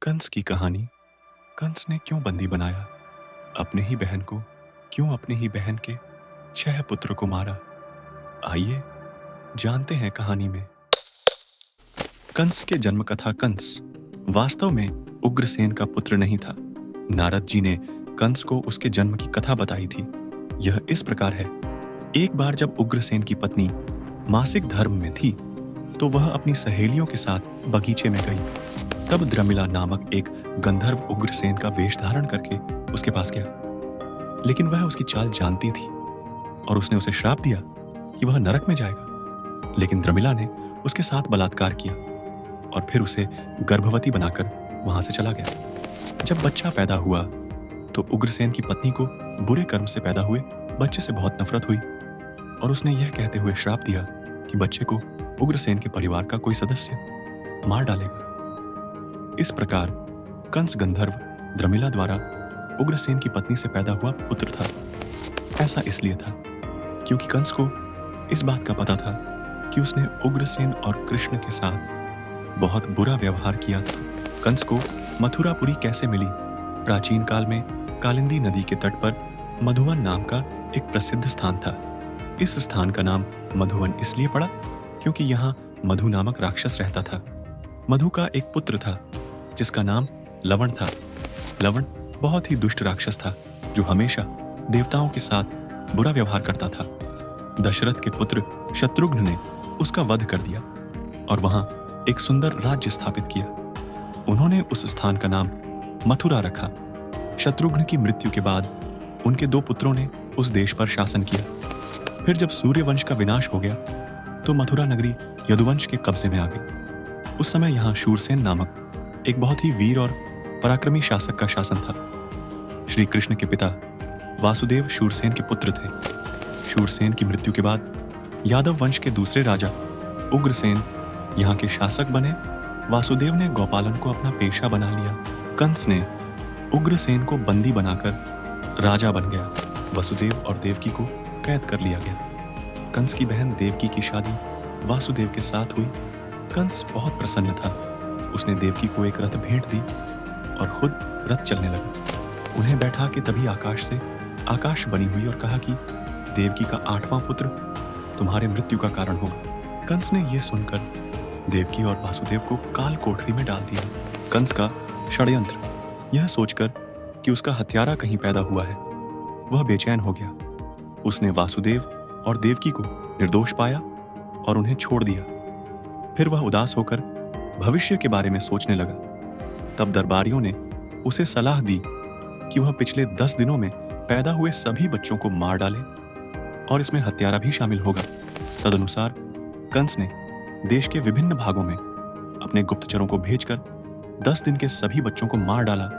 कंस की कहानी। कंस ने क्यों बंदी बनाया अपने ही बहन को? क्यों अपने ही बहन के 6 पुत्र को मारा? आइए जानते हैं कहानी में। कंस के जन्म कथा। कंस वास्तव में उग्रसेन का पुत्र नहीं था। नारद जी ने कंस को उसके जन्म की कथा बताई थी। यह इस प्रकार है। एक बार जब उग्रसेन की पत्नी मासिक धर्म में थी तो वह अपनी सहेलियों के साथ बगीचे में गई। तब द्रमिला नामक एक गंधर्व उग्रसेन का वेश धारण करके उसके पास गया। लेकिन वह उसकी चाल जानती थी और उसने उसे श्राप दिया कि वह नरक में जाएगा। लेकिन द्रमिला ने उसके साथ बलात्कार किया और फिर उसे गर्भवती बनाकर वहां से चला गया। जब बच्चा पैदा हुआ तो उग्रसेन की पत्नी को बुरे कर्म से पैदा हुए बच्चे से बहुत नफरत हुई और उसने यह कहते हुए श्राप दिया कि बच्चे को उग्रसेन के परिवार का कोई सदस्य मार डालेगा। इस प्रकार कंस गंधर्व द्रमिला द्वारा उग्रसेन की पत्नी से पैदा हुआ पुत्र था। ऐसा इसलिए था क्योंकि कंस को इस बात का पता था कि उसने उग्रसेन और कृष्ण के साथ बहुत बुरा व्यवहार किया था। कंस को मथुरापुरी कैसे मिली? प्राचीन काल में कालिंदी नदी के तट पर मधुवन नाम का एक प्रसिद्ध स्थान था। इस स्थान का नाम मधुवन इसलिए पड़ा क्योंकि यहाँ मधु नामक राक्षस रहता था। मधु का एक पुत्र था जिसका नाम लवण था। लवण बहुत ही दुष्ट राक्षस था जो हमेशा देवताओं के साथ बुरा व्यवहार करता था। दशरथ के पुत्र शत्रुघ्न ने उसका वध कर दिया और वहां एक सुंदर राज्य स्थापित किया। उन्होंने उस स्थान का नाम मथुरा रखा। शत्रुघ्न की मृत्यु के बाद उनके 2 पुत्रों ने उस देश पर शासन किया। फिर जब सूर्यवंश का विनाश हो गया तो मथुरा नगरी यदुवंश के कब्जे में आ गई। उस समय यहाँ शूरसेन नामक एक बहुत ही वीर और पराक्रमी शासक का शासन था। श्री कृष्ण के पिता वासुदेव शूरसेन के पुत्र थे। शूरसेन की मृत्यु के बाद यादव वंश के दूसरे राजा उग्रसेन यहाँ के शासक बने। वासुदेव ने गौपालन को अपना पेशा बना लिया। कंस ने उग्रसेन को बंदी बनाकर राजा बन गया। वसुदेव और देवकी को कैद कर लिया गया। कंस की बहन देवकी की शादी वासुदेव के साथ हुई। कंस बहुत प्रसन्न था। उसने देवकी को एक रथ भेंट दी और खुद रथ चलने लगा। उन्हें बैठा के तभी आकाश से आकाश बनी हुई और कहा कि देवकी का 8वां पुत्र तुम्हारे मृत्यु का कारण होगा। कंस ने यह सुनकर देवकी और वासुदेव को काल कोठरी में डाल दिया। कंस का षड्यंत्र। यह सोचकर कि उसका हत्यारा कहीं पैदा हुआ है, वह बेचैन हो गया। उसने वासुदेव और देवकी को निर्दोष पाया और उन्हें छोड़ दिया। फिर वह उदास होकर भविष्य के बारे में सोचने लगा। तब दरबारियों ने उसे सलाह दी कि वह पिछले 10 दिनों में पैदा हुए सभी बच्चों को मार डाले और इसमें हत्यारा भी शामिल होगा। तदनुसार कंस ने देश के विभिन्न भागों में अपने गुप्तचरों को भेजकर 10 दिन के सभी बच्चों को मार डाला।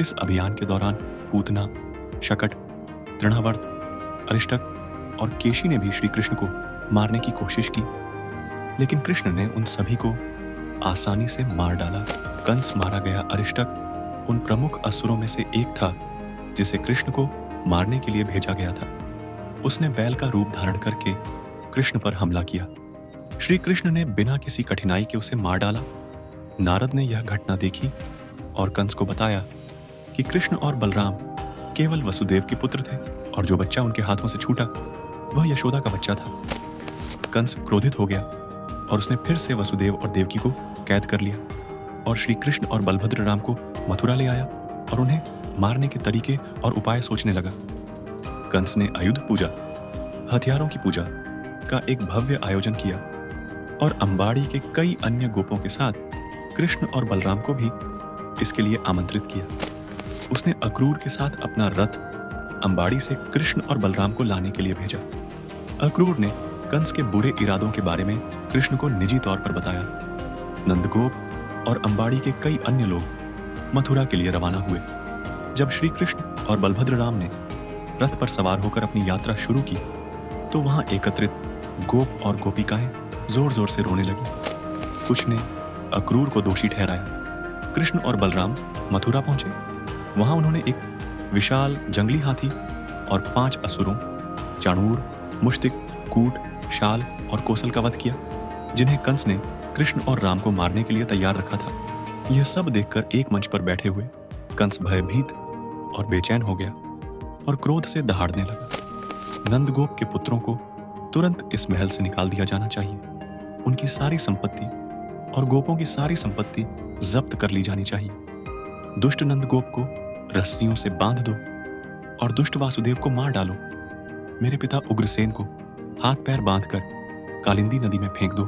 इस अभियान के दौरान पूतना, शकट, तृणावर्त, अरिष्टक और केशी ने भी श्री कृष्ण को मारने की कोशिश की, लेकिन कृष्ण ने उन सभी को आसानी से मार डाला। कंस मारा गया अरिष्टक उन प्रमुख असुरों में से एक था जिसे कृष्ण को मारने के लिए भेजा गया था। उसने बैल का रूप धारण करके कृष्ण पर हमला किया। श्री कृष्ण ने बिना किसी कठिनाई के उसे मार डाला। नारद ने यह घटना देखी और कंस को बताया कि कृष्ण और बलराम केवल वसुदेव के पुत्र थे और जो बच्चा उनके हाथों से छूटा वह यशोदा का बच्चा था। कंस क्रोधित हो गया और उसने फिर से वसुदेव और देवकी को कैद कर लिया और श्री कृष्ण और बलभद्र राम को मथुरा ले आया और उन्हें मारने के तरीके और उपाय सोचने लगा। कंस ने आयुध पूजा, हथियारों की पूजा का एक भव्य आयोजन किया और अंबाड़ी के कई अन्य गोपों के साथ कृष्ण और बलराम को भी इसके लिए आमंत्रित किया। उसने अक्रूर के साथ अपना रथ अंबाड़ी से कृष्ण और बलराम को लाने के लिए भेजा। अक्रूर ने कंस के बुरे इरादों के बारे में कृष्ण को निजी तौर पर बताया। नंदगोप और अंबाड़ी के कई अन्य लोग मथुरा के लिए रवाना हुए। जब श्री कृष्ण और बलभद्र राम ने रथ पर सवार होकर अपनी यात्रा शुरू की तो वहां एकत्रित गोप और गोपिकाएं जोर जोर से रोने लगी। कुछ ने अक्रूर को दोषी ठहराया। कृष्ण और बलराम मथुरा पहुंचे। वहां उन्होंने एक विशाल जंगली हाथी और 5 असुरों चाणूर, मुश्तिक, कूट, शाल और कौशल का वध किया, जिन्हें कंस ने कृष्ण और राम को मारने के लिए तैयार रखा था। यह सब देखकर एक मंच पर बैठे हुए कंस भयभीत और बेचैन हो गया और क्रोध से दहाड़ने लगा। नंदगोप के पुत्रों को तुरंत इस महल से निकाल दिया जाना चाहिए। उनकी सारी संपत्ति और गोपों की सारी संपत्ति जब्त कर ली जानी चाहिए। दुष्ट नंदगोप को रस्सियों से बांध दो और दुष्ट वासुदेव को मार डालो। मेरे पिता उग्रसेन को हाथ पैर बांधकर कालिंदी नदी में फेंक दो।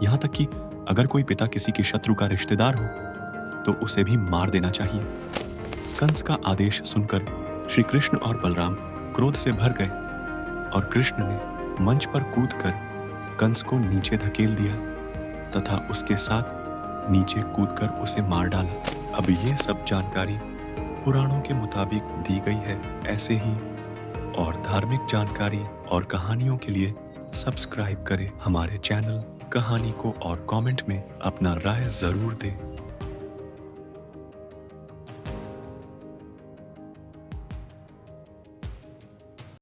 यहां तक कि अगर कोई पिता किसी के शत्रु का रिश्तेदार हो तो उसे भी मार देना चाहिए। कंस का आदेश सुनकर श्री कृष्ण और बलराम क्रोध से भर गए और कृष्ण ने मंच पर कूदकर कंस को नीचे धकेल दिया तथा उसके साथ नीचे कूदकर उसे मार डाला। अब ये सब जानकारी पुराणों के मुताबिक दी गई है। ऐसे ही और धार्मिक जानकारी और कहानियों के लिए सब्सक्राइब करें हमारे चैनल कहानी को और कमेंट में अपना राय जरूर दें।